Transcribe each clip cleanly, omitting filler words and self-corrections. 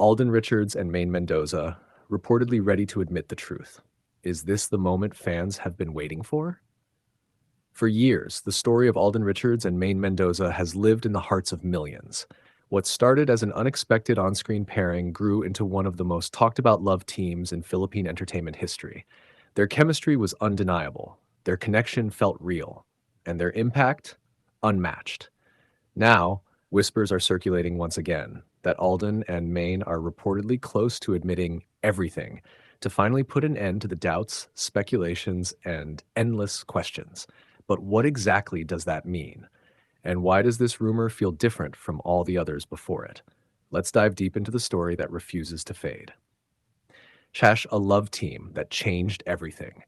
Alden Richards and Maine Mendoza, reportedly ready to admit the truth. Is this the moment fans have been waiting for? For years, the story of Alden Richards and Maine Mendoza has lived in the hearts of millions. What started as an unexpected on-screen pairing grew into one of the most talked-about love teams in Philippine entertainment history. Their chemistry was undeniable, their connection felt real, and their impact unmatched. Now, whispers are circulating once again that Alden and Maine are reportedly close to admitting everything to finally put an end to the doubts, speculations, and endless questions. But what exactly does that mean? And why does this rumor feel different from all the others before it? Let's dive deep into the story that refuses to fade. Chash, a love team that changed everything.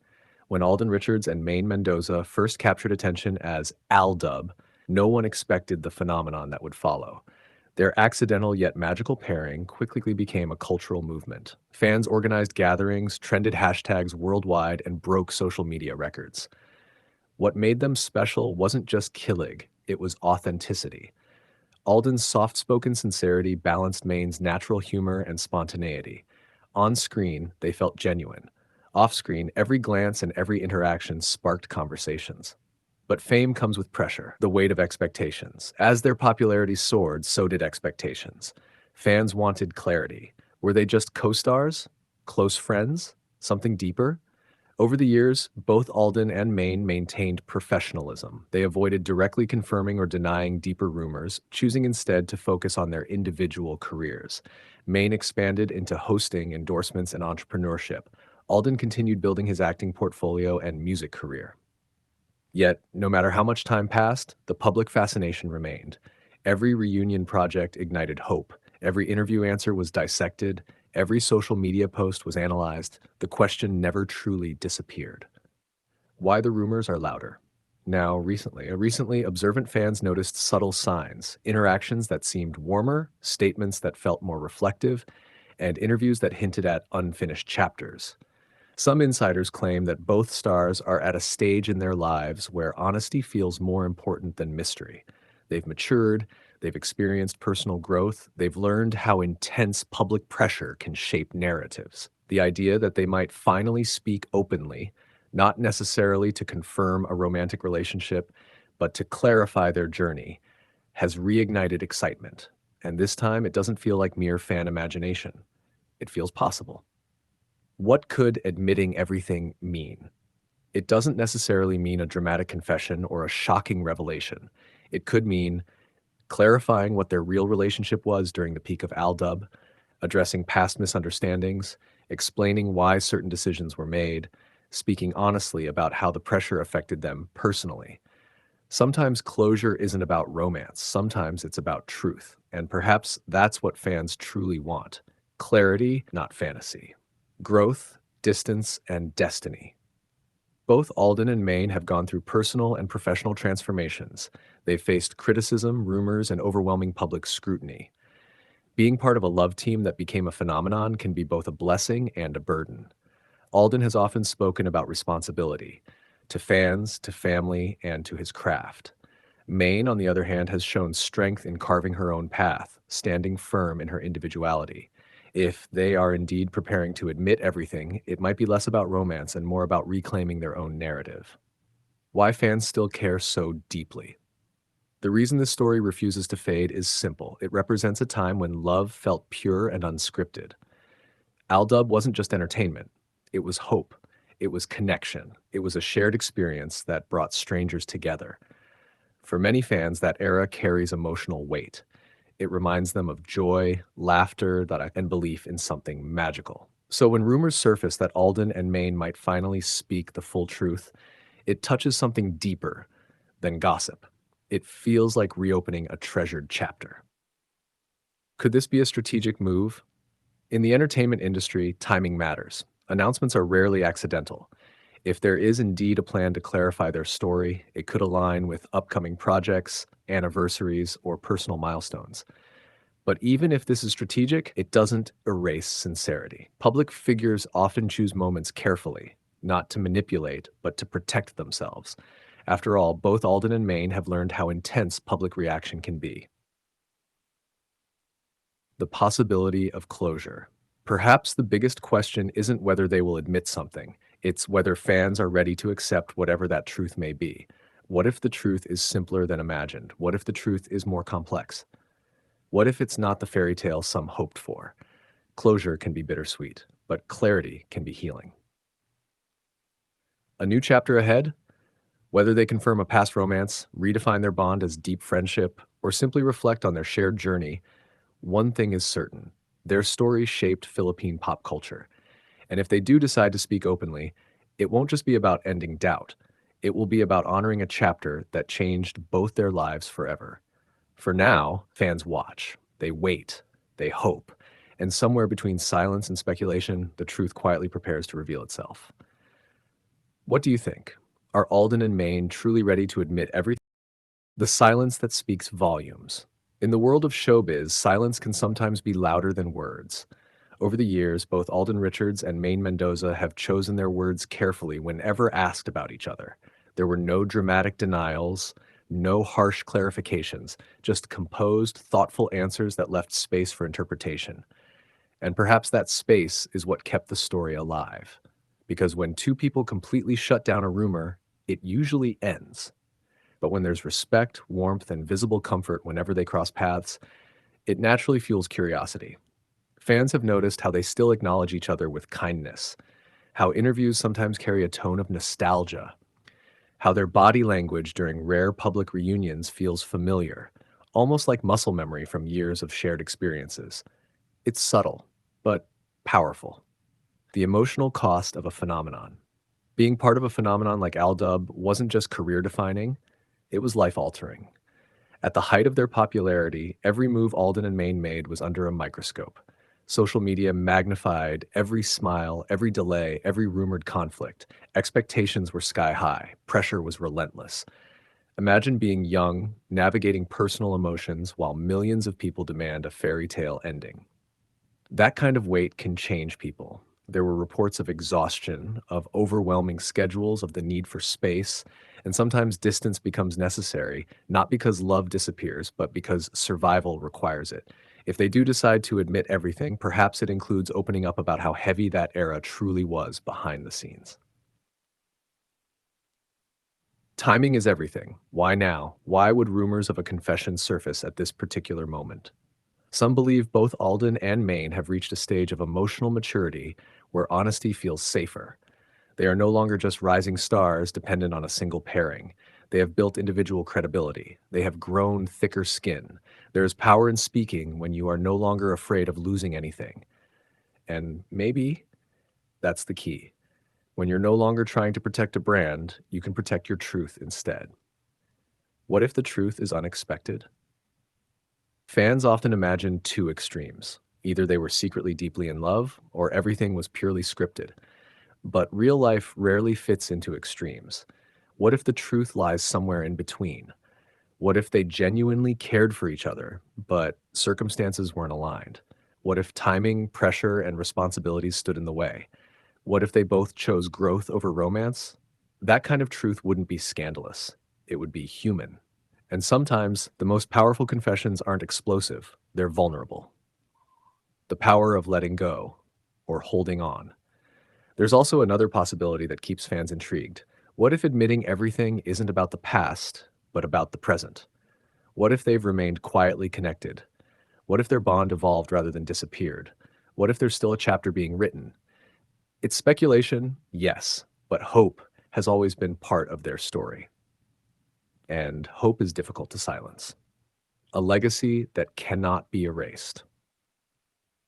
When Alden Richards and Maine Mendoza first captured attention as AlDub, no one expected the phenomenon that would follow. Their accidental yet magical pairing quickly became a cultural movement. Fans organized gatherings, trended hashtags worldwide, and broke social media records. What made them special wasn't just killing, it was authenticity. Alden's soft-spoken sincerity balanced Maine's natural humor and spontaneity. On screen, they felt genuine. Off screen, every glance and every interaction sparked conversations. But fame comes with pressure, the weight of expectations. As their popularity soared, so did expectations. Fans wanted clarity. Were they just co-stars? Close friends? Something deeper? Over the years, both Alden and Maine maintained professionalism. They avoided directly confirming or denying deeper rumors, choosing instead to focus on their individual careers. Maine expanded into hosting, endorsements, and entrepreneurship. Alden continued building his acting portfolio and music career. Yet, no matter how much time passed, the public fascination remained. Every reunion project ignited hope. Every interview answer was dissected. Every social media post was analyzed. The question never truly disappeared. Why the rumors are louder. Now, recently, observant fans noticed subtle signs, interactions that seemed warmer, statements that felt more reflective, and interviews that hinted at unfinished chapters. Some insiders claim that both stars are at a stage in their lives where honesty feels more important than mystery. They've matured, they've experienced personal growth, they've learned how intense public pressure can shape narratives. The idea that they might finally speak openly, not necessarily to confirm a romantic relationship, but to clarify their journey, has reignited excitement. And this time, it doesn't feel like mere fan imagination. It feels possible. What could admitting everything mean? It doesn't necessarily mean a dramatic confession or a shocking revelation. It could mean clarifying what their real relationship was during the peak of AlDub, addressing past misunderstandings, explaining why certain decisions were made, speaking honestly about how the pressure affected them personally. Sometimes closure isn't about romance, sometimes it's about truth, and perhaps that's what fans truly want. Clarity, not fantasy. Growth, distance, and destiny. Both Alden and Maine have gone through personal and professional transformations. They've faced criticism, rumors, and overwhelming public scrutiny. Being part of a love team that became a phenomenon can be both a blessing and a burden. Alden has often spoken about responsibility to fans, to family, and to his craft. Maine, on the other hand, has shown strength in carving her own path, standing firm in her individuality. If they are indeed preparing to admit everything, it might be less about romance and more about reclaiming their own narrative. Why fans still care so deeply. The reason this story refuses to fade is simple. It represents a time when love felt pure and unscripted. AlDub wasn't just entertainment. It was hope. It was connection. It was a shared experience that brought strangers together. For many fans, that era carries emotional weight. It reminds them of joy, laughter, and belief in something magical. So when rumors surface that Alden and Maine might finally speak the full truth, it touches something deeper than gossip. It feels like reopening a treasured chapter. Could this be a strategic move? In the entertainment industry, timing matters. Announcements are rarely accidental. If there is indeed a plan to clarify their story, it could align with upcoming projects, anniversaries, or personal milestones. But even if this is strategic, it doesn't erase sincerity. Public figures often choose moments carefully, not to manipulate, but to protect themselves. After all, both Alden and Maine have learned how intense public reaction can be. The possibility of closure. Perhaps the biggest question isn't whether they will admit something, it's whether fans are ready to accept whatever that truth may be. What if the truth is simpler than imagined? What if the truth is more complex? What if it's not the fairy tale some hoped for? Closure can be bittersweet, but clarity can be healing. A new chapter ahead? Whether they confirm a past romance, redefine their bond as deep friendship, or simply reflect on their shared journey, one thing is certain. Their story shaped Philippine pop culture. And if they do decide to speak openly, it won't just be about ending doubt. It will be about honoring a chapter that changed both their lives forever. For now, fans watch, they wait, they hope, and somewhere between silence and speculation, the truth quietly prepares to reveal itself. What do you think? Are Alden and Maine truly ready to admit everything? The silence that speaks volumes. In the world of showbiz, silence can sometimes be louder than words. Over the years, both Alden Richards and Maine Mendoza have chosen their words carefully whenever asked about each other. There were no dramatic denials, no harsh clarifications, just composed, thoughtful answers that left space for interpretation. And perhaps that space is what kept the story alive. Because when two people completely shut down a rumor, it usually ends. But when there's respect, warmth, and visible comfort whenever they cross paths, it naturally fuels curiosity. Fans have noticed how they still acknowledge each other with kindness, how interviews sometimes carry a tone of nostalgia, how their body language during rare public reunions feels familiar, almost like muscle memory from years of shared experiences. It's subtle, but powerful. The emotional cost of a phenomenon. Being part of a phenomenon like AlDub wasn't just career defining, it was life altering. At the height of their popularity, every move Alden and Maine made was under a microscope. Social media magnified every smile, every delay, every rumored conflict. Expectations were sky high. Pressure was relentless. Imagine being young, navigating personal emotions while millions of people demand a fairy tale ending. That kind of weight can change people. There were reports of exhaustion, of overwhelming schedules, of the need for space, and sometimes distance becomes necessary, not because love disappears, but because survival requires it. If they do decide to admit everything, perhaps it includes opening up about how heavy that era truly was behind the scenes. Timing is everything. Why now? Why would rumors of a confession surface at this particular moment? Some believe both Alden and Maine have reached a stage of emotional maturity where honesty feels safer. They are no longer just rising stars dependent on a single pairing. They have built individual credibility. They have grown thicker skin. There is power in speaking when you are no longer afraid of losing anything. And maybe that's the key. When you're no longer trying to protect a brand, you can protect your truth instead. What if the truth is unexpected? Fans often imagine two extremes. Either they were secretly deeply in love, or everything was purely scripted. But real life rarely fits into extremes. What if the truth lies somewhere in between? What if they genuinely cared for each other, but circumstances weren't aligned? What if timing, pressure, and responsibilities stood in the way? What if they both chose growth over romance? That kind of truth wouldn't be scandalous. It would be human. And sometimes the most powerful confessions aren't explosive, they're vulnerable. The power of letting go or holding on. There's also another possibility that keeps fans intrigued. What if admitting everything isn't about the past, but about the present? What if they've remained quietly connected? What if their bond evolved rather than disappeared? What if there's still a chapter being written? It's speculation, yes, but hope has always been part of their story. And hope is difficult to silence. A legacy that cannot be erased.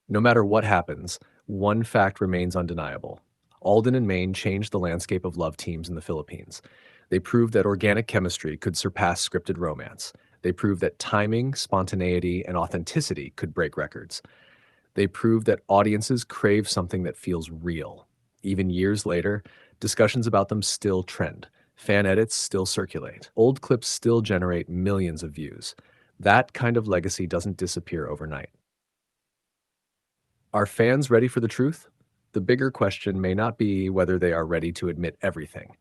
No matter what happens, one fact remains undeniable. Alden and Maine changed the landscape of love teams in the Philippines. They proved that organic chemistry could surpass scripted romance. They proved that timing, spontaneity, and authenticity could break records. They proved that audiences crave something that feels real. Even years later, discussions about them still trend. Fan edits still circulate. Old clips still generate millions of views. That kind of legacy doesn't disappear overnight. Are fans ready for the truth? The bigger question may not be whether they are ready to admit everything.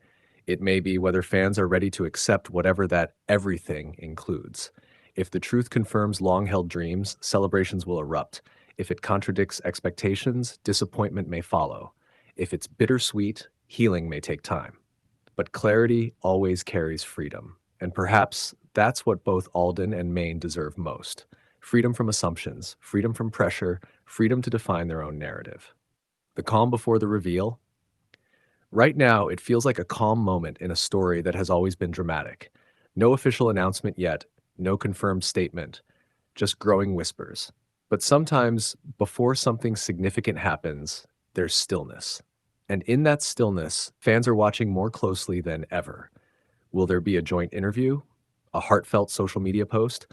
It may be whether fans are ready to accept whatever that everything includes. If the truth confirms long-held dreams, celebrations will erupt. If it contradicts expectations, disappointment may follow. If it's bittersweet, healing may take time. But clarity always carries freedom. And perhaps that's what both Alden and Maine deserve most. Freedom from assumptions, freedom from pressure, freedom to define their own narrative. The calm before the reveal. Right now, it feels like a calm moment in a story that has always been dramatic. No official announcement yet, no confirmed statement, just growing whispers. But sometimes, before something significant happens, there's stillness. And in that stillness, fans are watching more closely than ever. Will there be a joint interview, a heartfelt social media post,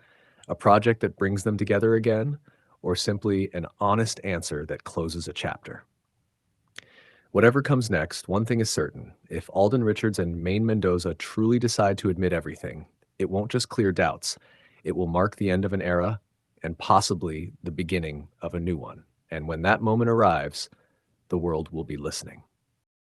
a project that brings them together again, or simply an honest answer that closes a chapter? Whatever comes next, one thing is certain. If Alden Richards and Maine Mendoza truly decide to admit everything, it won't just clear doubts. It will mark the end of an era and possibly the beginning of a new one. And when that moment arrives, the world will be listening.